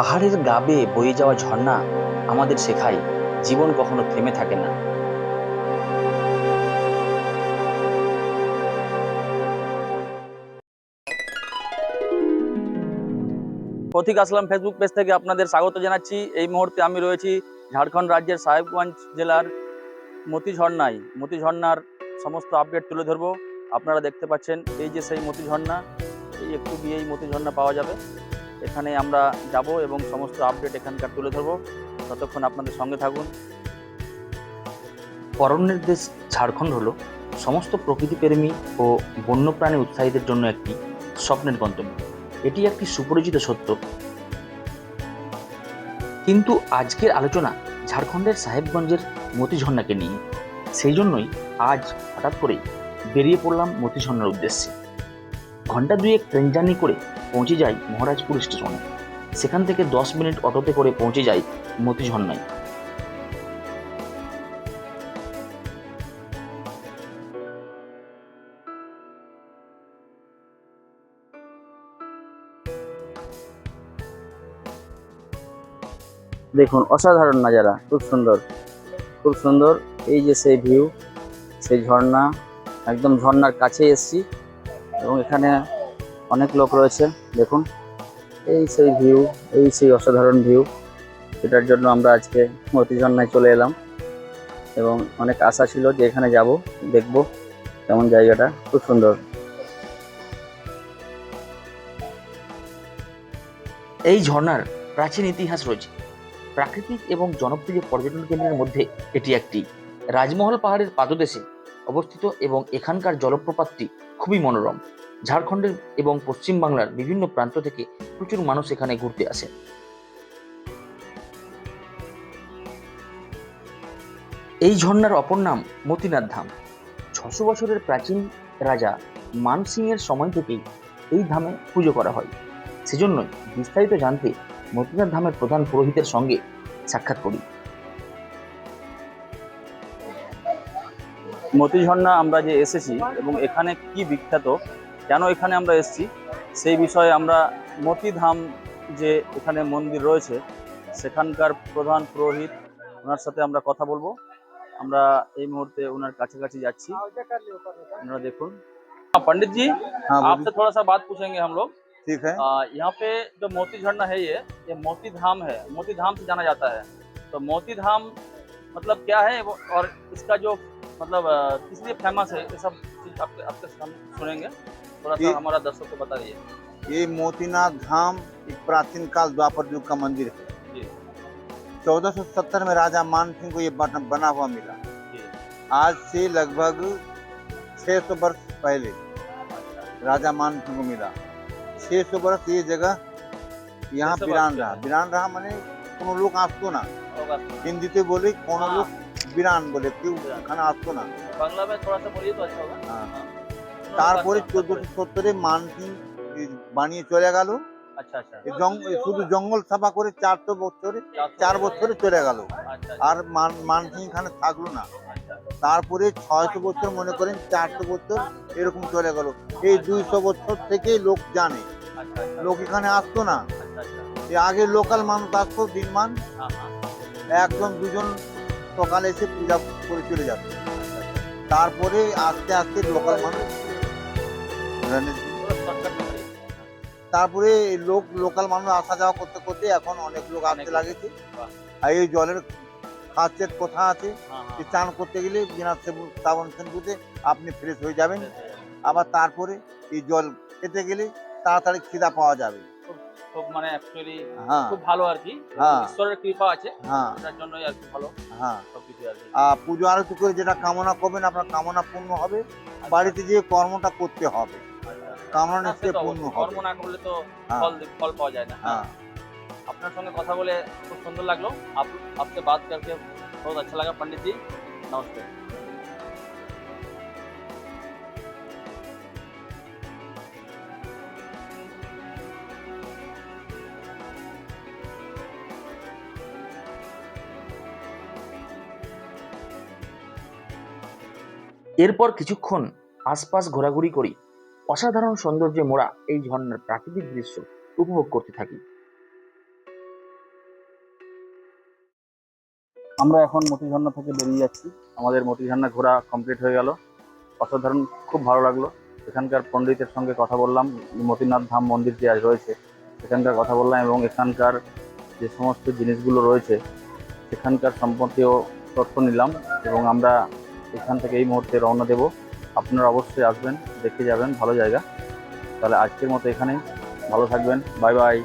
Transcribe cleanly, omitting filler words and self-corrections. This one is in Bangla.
পাহাড়ের গা বেয়ে বয়ে যাওয়া ঝর্ণা আমাদের শেখায় জীবন কখনো থেমে থাকে না। পথিক আসলাম ফেসবুক পেজ থেকে আপনাদের স্বাগত জানাচ্ছি। এই মুহূর্তে আমি রয়েছি ঝাড়খণ্ড রাজ্যের সাহেবগঞ্জ জেলার মতি ঝর্ণায়। মতি ঝর্ণার সমস্ত আপডেট তুলে ধরবো। আপনারা দেখতে পাচ্ছেন এই যে সেই মতি ঝর্ণা, এই একটু গিয়েই মতি ঝর্ণা পাওয়া যাবে। এখানে আমরা যাব এবং সমস্ত আপডেট এখানকার তুলে ধরবো। ততক্ষণ আপনাদের সঙ্গে থাকুন। অরণ্যের দেশ ঝাড়খণ্ড হলো সমস্ত প্রকৃতিপ্রেমী ও বন্যপ্রাণী উৎসাহীদের জন্য একটি স্বপ্নের গন্তব্য। এটি একটি সুপরিচিত সত্য, কিন্তু আজকের আলোচনা ঝাড়খণ্ডের সাহেবগঞ্জের মতি ঝর্ণাকে নিয়ে। সেই জন্যই আজ হঠাৎ করে বেরিয়ে পড়লাম মতি ঝর্ণার উদ্দেশ্যে। ঘন্টা দুয়েক ট্রেন জার্নি করে পৌঁছে যাই মহারাজপুর স্টেশনে। সেখান থেকে 10 মিনিট অটোতে করে পৌঁছে যাই মতি ঝর্ণায়। দেখুন, অসাধারণ নাজারা, খুব সুন্দর, খুব সুন্দর। এই যে সেই ভিউ, সেই ঝর্ণা, একদম ঝর্ণার কাছে এসছি এবং এখানে অনেক লোক রয়েছে। দেখুন, এই সেই ভিউ, এই সেই অসাধারণ ভিউ। এটার জন্য আমরা আজকে মতি ঝর্ণায় চলে এলাম এবং অনেক আশা ছিল যে এখানে যাব, দেখব কেমন জায়গাটা। খুব সুন্দর। এই ঝর্ণার প্রাচীন ইতিহাস রয়েছে। প্রাকৃতিক এবং জনপ্রিয় পর্যটন কেন্দ্রের মধ্যে এটি একটি। রাজমহল পাহাড়ের পাদদেশে অবস্থিত এবং এখানকার জলপ্রপাতটি খুবই মনোরম। ঝাড়খণ্ডের এবং পশ্চিম বাংলার বিভিন্ন প্রান্ত থেকে প্রচুর মানুষ এখানে ঘুরতে আসে। এই ঝর্ণার অপর নাম মতিনাথ ধাম। 600 বছরের প্রাচীন রাজা মান সিং এর সময় থেকেই এই ধামে পুজো করা হয়। সেজন্যই বিস্তারিত জানতে মতিনাথ ধামের প্রধান পুরোহিতের সঙ্গে সাক্ষাৎ করি। মতি ঝর্ণা আমরা যে এসেছি এবং এখানে কি বিখ্যাত, কেন এখানে আমরা এসেছি, সেই বিষয়ে আমরা মতি ধাম যে এখানে মন্দির রয়েছে সেখানকার প্রধান পুরোহিত, ওনার সাথে আমরা কথা বলবো। আমরা এই মুহূর্তে ওনার কাছাকাছি যাচ্ছি। আপনারা দেখুন। पंडित जी, हाँ बोलिए। आपसे थोड़ा सा बात पूछेंगे हम लोग। ठीक है। यहाँ पे जो मोती झरना है, ये मोती धाम है, मोती धाम से जाना जाता है। तो मोती धाम मतलब क्या है और इसका जो मतलब किस लिए फेमस है, ये सब चीज आपके आपके सामने सुनेंगे। थोड़ा सा हमारा दर्शक को बता दीजिए। ये मोतीनाथ धाम एक प्राचीन काल द्वापर युग का मंदिर है। जी 1470 में राजा मान सिंह को ये बना हुआ मिला। जी। आज से लगभग 600 वर्ष पहले राजा मान सिंह को मिला। 600 वर्ष ये जगह यहाँ 600 বিরান वर्ष रहा। বিরান रहा মানে কোনো লোক আসতো না। होगा। হিন্দিতে বলে কোনো हाँ। লোক বিরান বলে, কেউ বিরান। এখানে আসতো না। बांग्ला में थोड़ा सा बोलिए तो अच्छा होगा। हाँ। हाँ। তারপরে 1470-এ মান সিং বানিয়ে চলে গেল। अच्छा अच्छा। শুধু জঙ্গল সাফা করে 4 বছরে চলে গেল। अच्छा আর মানসিং এখানে থাকলো না। তারপরে 600 বছর, মনে করেন 400 বছর এরকম চলে গেল। এই 200 বছর থেকেই লোক জানে, अच्छा अच्छा। লোক এখানে আসতো না। अच्छा अच्छा। এই আগে লোকাল মানুষ আসতো, দিনমান हाँ हाँ। একজন দুজন সকালে এসে পূজা করে চলে যেত। তারপরে আস্তে আস্তে লোকাল মানুষ, তারপরে লোকাল মানুষ আসা যাওয়া করতে করতে এখন অনেক লোক আসতে লাগেছে। আর এই জলের খাসিয়ত কথা আছে যে চান করতে গেলে বিনা সাবন শ্যাম্পুতে আপনি ফ্রেশ হয়ে যাবেন। আবার তারপরে এই জল খেতে গেলে তাড়াতাড়ি খিদা পাওয়া যাবে। খুব মানে অ্যাকচুয়ালি হ্যাঁ খুব ভালো আর কি। হ্যাঁ ঈশ্বরের কৃপা আছে, হ্যাঁ এটার জন্যই আর কি ভালো হ্যাঁ। সবকিছু আর কি। পুজো আরতি করে যেটা কামনা করবেন আপনার কামনা পূর্ণ হবে। বাড়িতে যেয়ে কর্মটা করতে হবে, কামনা না, সে নিশ্চয়ই তো পূর্ণ অবশ্যই। হবে। কর্ম না করলে তো হ্যাঁ ফল পাওয়া যায় না। হ্যাঁ। আপনার সঙ্গে কথা বলে খুব সুন্দর লাগলো। आपसे बात करके बहुत अच्छा लगा पंडित जी। नमस्ते। এরপর কিছুক্ষণ আশপাশ ঘোরাঘুরি করি অসাধারণ সৌন্দর্যে মোড়া এই ঝর্ণার প্রাকৃতিক দৃশ্য উপভোগ করতে থাকি। আমরা এখন মতিঝর্ণা থেকে বেরিয়ে যাচ্ছি। আমাদের মতিঝর্ণা ঘোরা কমপ্লিট হয়ে গেল। অসাধারণ, খুব ভালো লাগলো। এখানকার পণ্ডিতের সঙ্গে কথা বললাম, মতিনাথ ধাম মন্দির যে রয়েছে সেখানকার কথা বললাম, এবং এখানকার যে সমস্ত জিনিসগুলো রয়েছে সেখানকার সম্পর্কেও তথ্য নিলাম, এবং আমরা এখান থেকে এই মুহূর্তে রওনা দেব। আপনারা অবশ্যই আসবেন, দেখে যাবেন, ভালো জায়গা। তাহলে আজকের মতো এখানেই, ভালো থাকবেন, বাই বাই।